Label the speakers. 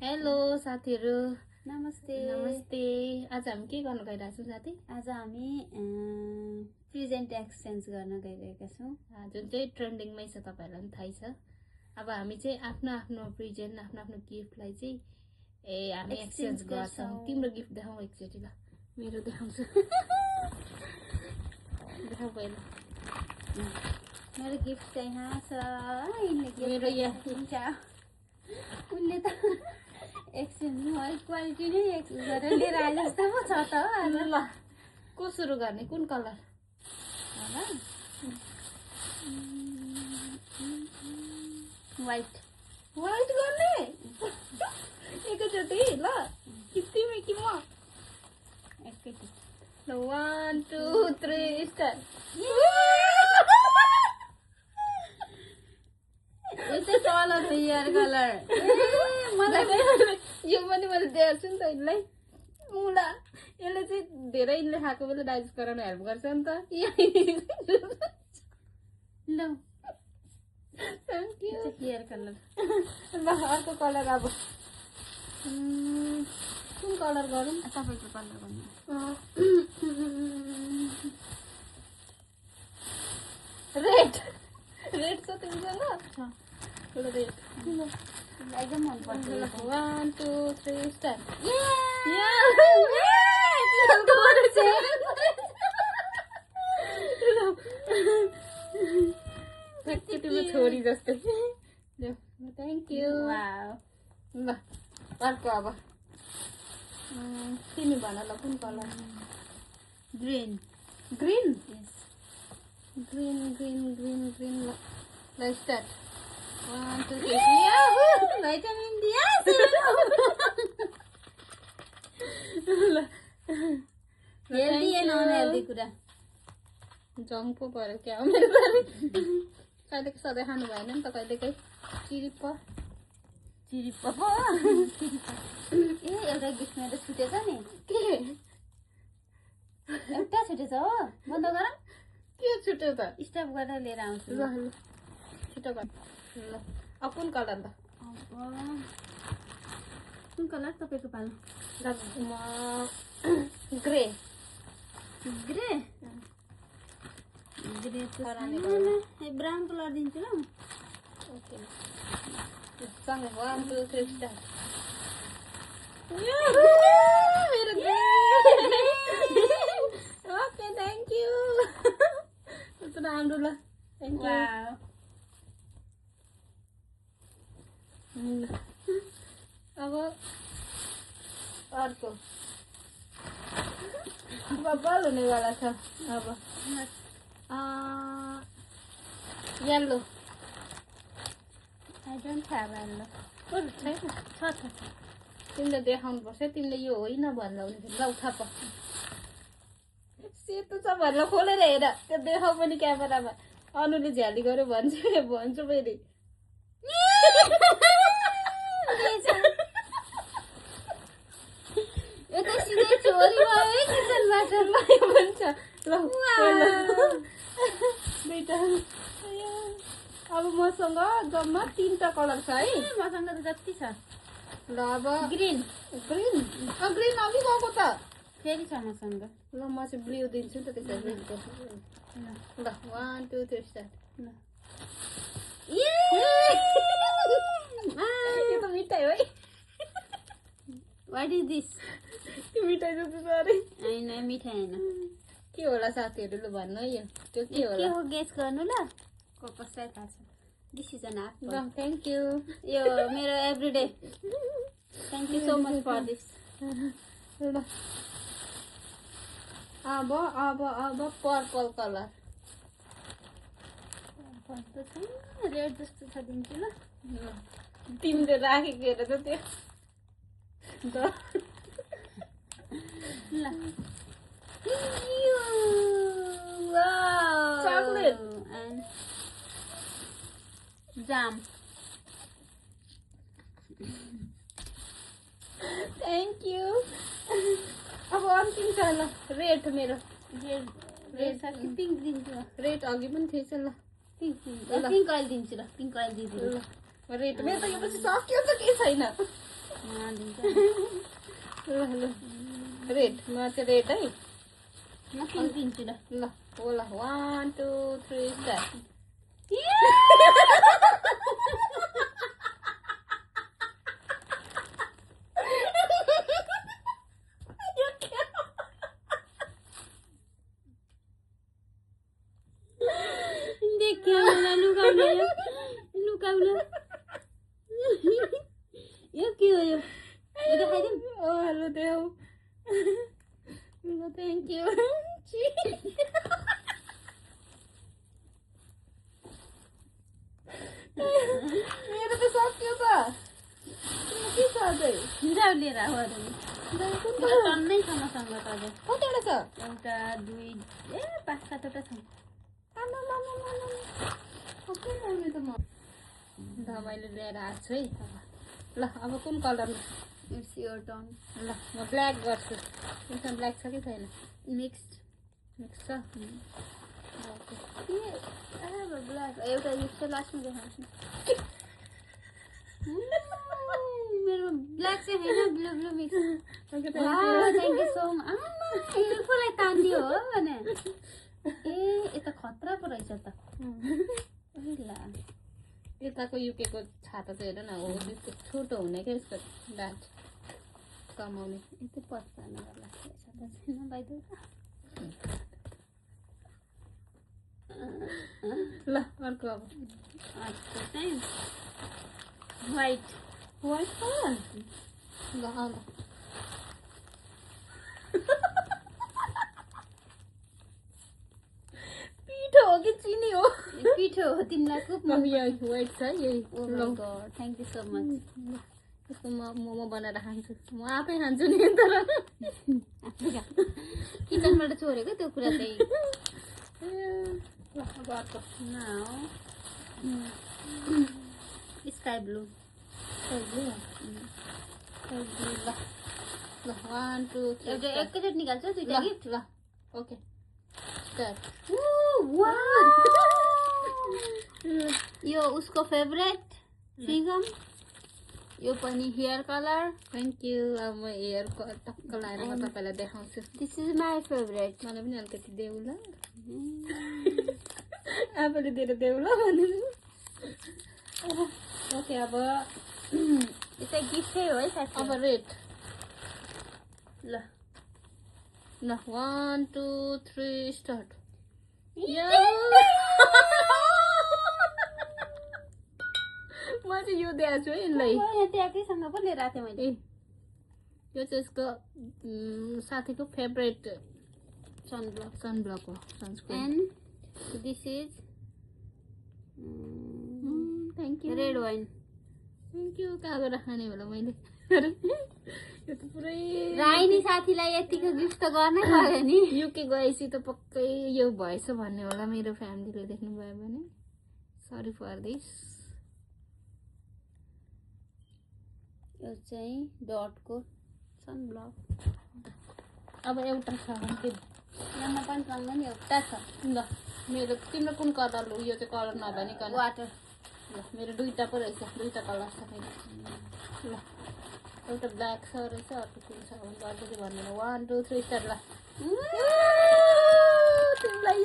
Speaker 1: Hello साथीहरु,
Speaker 2: नमस्ते।
Speaker 1: नमस्ते। आज हामी के गर्न गइरहेका छौं साथी?
Speaker 2: आज हामी प्रेजेन्ट एक्सचेन्ज गर्न गइरहेका छौं।
Speaker 1: जुन चाहिँ ट्रेन्डिङमै छ, तपाईहरुलाई पनि थाहै छ। अब हामी चाहिँ आफ्नो आफ्नो प्रेजेन्ट, आफ्नो आफ्नो गिफ्टलाई चाहिँ हामी एक्सचेन्ज गर्छौं। तिम्रो गिफ्ट देखाऊ एकचोटी ल। मेरो देखाउँछु। देखाऊ पहिला।
Speaker 2: मेरो गिफ्ट चाहिँ यहाँ छ।
Speaker 1: मेरो यहाँ
Speaker 2: हुन्छ। उनले त एक्सचेन्ज क्वालिटी नै एक्सचेन्ज गरेर लिएर आले जस्तो पो छ त आज।
Speaker 1: ल को सुरु गर्ने? कुन कलर?
Speaker 2: व्हाइट।
Speaker 1: व्हाइट गर्ने? एकैचोटी ल। तिमी कि म?
Speaker 2: एकैचोटी।
Speaker 1: 1 2 3 स्टार्ट।
Speaker 2: यस्तै कलर हो यार, कलर।
Speaker 1: यो पनि मैले दिएको छु नि त यसलाई। मुला यसले चाहिँ धेरै इनले खाएको बेला डाइजेस्ट गराउन हेल्प गर्छ नि त।
Speaker 2: ल
Speaker 1: थ्याङ्क यू।
Speaker 2: Hair colour.
Speaker 1: ल अर्को कलर अब कुन कलर गरौँ?
Speaker 2: तपाईको कलर भन्नु।
Speaker 1: रेड। रेड छ तिमीसँग?
Speaker 2: छ।
Speaker 1: रेड
Speaker 2: एकदम मन पर्छ।
Speaker 1: 1 2 3 स्टार्ट। तिम्रो छोरी जस्तै। Thank you. ल अर्को अब तिमी भन ल कुन colour?
Speaker 2: Green.
Speaker 1: Green?
Speaker 2: Yes.
Speaker 1: Green green green green. ल ल स्टार्ट। 1 2 3
Speaker 2: भाइटामिन दिया।
Speaker 1: ल
Speaker 2: हेल्दी एन्ड अनहेल्दी कुरा।
Speaker 1: जङ्क पो पऱ्यो क्या हो मेरो लागि। कहिलेको सधैँ खानु भएन नि त, कहिलेकै चिरिप्प
Speaker 2: चिरिप्प पो। एउटा गिफ्ट मेरो छुटेछ नि।
Speaker 1: के
Speaker 2: एउटा छुटेछ हो। बन्द गर।
Speaker 1: के छुट्यो त?
Speaker 2: स्टप गरेर लिएर आउँछु।
Speaker 1: ल ल छिटो गर। ल अब कुन कलर त?
Speaker 2: कुन कलर तपाईँको पालो?
Speaker 1: ल म ग्रे।
Speaker 2: ग्रे। ग्रे त ब्राउन कलर दिन्छु ल।
Speaker 1: ओके सँगै 1 2 3 स्टार्ट। मेरो ग्रे। Okay thank you. राम्रो ल थ्याङ्क यू। अब अर्को बब्बल हुनेवाला छ। अब yellow.
Speaker 2: I don't have yellow.
Speaker 1: छैन? छ। तिमीले देखाउनुपर्छ। तिमीले यो होइन भन्दा हुने। ल थाप सेतो छ भनेर खोलेर हेर। त्यो देखाउ पनि क्यामेरामा। अनुले झ्याली गर्यो भन्छु फेरि।
Speaker 2: यता सिधै चोरी भयो है किचनबाट।
Speaker 1: भन्छ ल दुईटा। अब मसँग जम्मा 3टा कलर छ है।
Speaker 2: मसँग त जति छ।
Speaker 1: ल अब
Speaker 2: ग्रीन।
Speaker 1: ग्रीन। ग्रीन अघि गएको त।
Speaker 2: फेरि छ मसँग।
Speaker 1: ल म चाहिँ ब्लू दिन्छु नि त त्यसरी। ल 1 2 3 स्टार्ट। यो त मिठाई हो है।
Speaker 2: What is this?
Speaker 1: त्यो मिठाई जस्तो छ अरे।
Speaker 2: हैन मिठाई हैन।
Speaker 1: के होला साथीहरुले भन्नु है यो। त्यो के
Speaker 2: के
Speaker 1: होला?
Speaker 2: हो गेस गर्नु ल। कसलाई थाहा छ? This is an apple.
Speaker 1: ल थ्याङ्क यू।
Speaker 2: यो मेरो everyday. Thank you so much for this.
Speaker 1: ल अब पर्पल कलर।
Speaker 2: पर्पल छैन, रेड जस्तो छ दिन्छु ल।
Speaker 1: तिमीले राखेको हेर त त्यो।
Speaker 2: ल
Speaker 1: chocolate
Speaker 2: and jam.
Speaker 1: Thank you. अब अन्तिम छ ल रेड मेरो।
Speaker 2: रेड पिङ्क दिन्छु।
Speaker 1: रेड अघि पनि थिएछ ल।
Speaker 2: पिङ्क अहिले दिन्छु ल। पिङ्क अहिले दिन्छु।
Speaker 1: रेड मेरो त यो पछि सक्यो त केही छैन। ल ल रेड म चाहिँ रेड है
Speaker 2: म पिङ्क दिन्छु ल
Speaker 1: ल हो ल 1 2 3 स्टार्ट
Speaker 2: देखियो मलाई लुकाउला लुकाउला यो के हो यो देखाइदिउँ
Speaker 1: ओ हेलो देऊ ल थ्याङ्क यू मेरो त सक्यो त के छ अझै
Speaker 2: जाऊ लिएर आऊ टन्नै छ मसँग त अझै
Speaker 1: कतिवटा छ
Speaker 2: एउटा दुई 5-7वटा छ
Speaker 1: मैले लिएर आएको छु है ल अब कुन कलर
Speaker 2: इट्स योर टर्न
Speaker 1: ल म ब्ल्याक गर्छु त्यसमा ब्ल्याक छ कि छैन
Speaker 2: नेक्स्ट
Speaker 1: मिक्स छ
Speaker 2: ब्ल्याक एउटा यस्तो लास्टमा देखाउँछु मेरो ब्ल्याक चाहिँ होइन blue blue mix thank you so much कसलाई तान्दियो हो भने ए यता खतरा पो रहेछ त ला
Speaker 1: यताको युकेको छाता चाहिँ हेर न हो त्यस्तो छोटो हुने क्या यसको डाँट कमाउने
Speaker 2: यति पत्ता नगर्ला छाता छैन बाइदो
Speaker 1: ल अर्को अब
Speaker 2: अर्को चाहिँ व्हाइट
Speaker 1: कलर ल ल पिठो हो कि चिनी हो
Speaker 2: पिठो हो तिमीलाई खुब
Speaker 1: यही व्हाइट छ यही
Speaker 2: oh my god thank you so much
Speaker 1: यसको म मोमो बनाएर खान्छु म आफै खान्छु नि तर
Speaker 2: किचनबाट छोडेको त्यो कुरा चाहिँ
Speaker 1: ल अब अर्को
Speaker 2: स्काई ब्लू
Speaker 1: ल 1 2 3
Speaker 2: एउटा एकैचोटि निकाल्छ दुईटा गिफ्ट
Speaker 1: ल ओके स्टार्ट
Speaker 2: यो उसको फेभरेट सिगम यो पनि हेयर कलर
Speaker 1: थ्याङ्क यू अब म हेयर टक्क लाएर म तपाईँलाई देखाउँछु
Speaker 2: दिस इज माई फेभरेट
Speaker 1: मलाई पनि अलिकति देऊ ल आफूले दिएर देऊ ल भने ओके अब
Speaker 2: यो चाहिँ गिफ्टै हो है साथी
Speaker 1: अब रेड
Speaker 2: ल
Speaker 1: ल 1 2 3 स्टार्ट म चाहिँ यो दिएको छु है यसलाई
Speaker 2: ट्यागैसँग पो लिएर आएको थिएँ मैले
Speaker 1: यो चाहिँ यसको साथीको फेभरेट सनब्लक हो sunscreen
Speaker 2: and this is
Speaker 1: thank you
Speaker 2: read wine
Speaker 1: thank you कहाँ गएर खाने होला मैले यो त पुरै
Speaker 2: राइनी साथीलाई यतिको गिफ्ट त गर्नै पर्यो नि
Speaker 1: युके गएपछि त पक्कै यो भएछ भन्ने होला मेरो फ्यामिलीले देख्नुभयो भने सरी फर दिस
Speaker 2: यो चाहिँ डटको सनब्लक
Speaker 1: अब एउटा छ
Speaker 2: यहाँ पनि सँग नि एउटा छ
Speaker 1: ल मेरो तिम्रो कुन कलर हो यो चाहिँ कलर नभनिकन
Speaker 2: वाटर
Speaker 1: ल मेरो दुईटा पो रहेछ दुईटा कलर छ मेरो ल एउटा ब्ल्याक छ रहेछ अर्को कुन छ भने अर्को चाहिँ भन्दैन 1 2 3 स्टार्ट ल तिमीलाई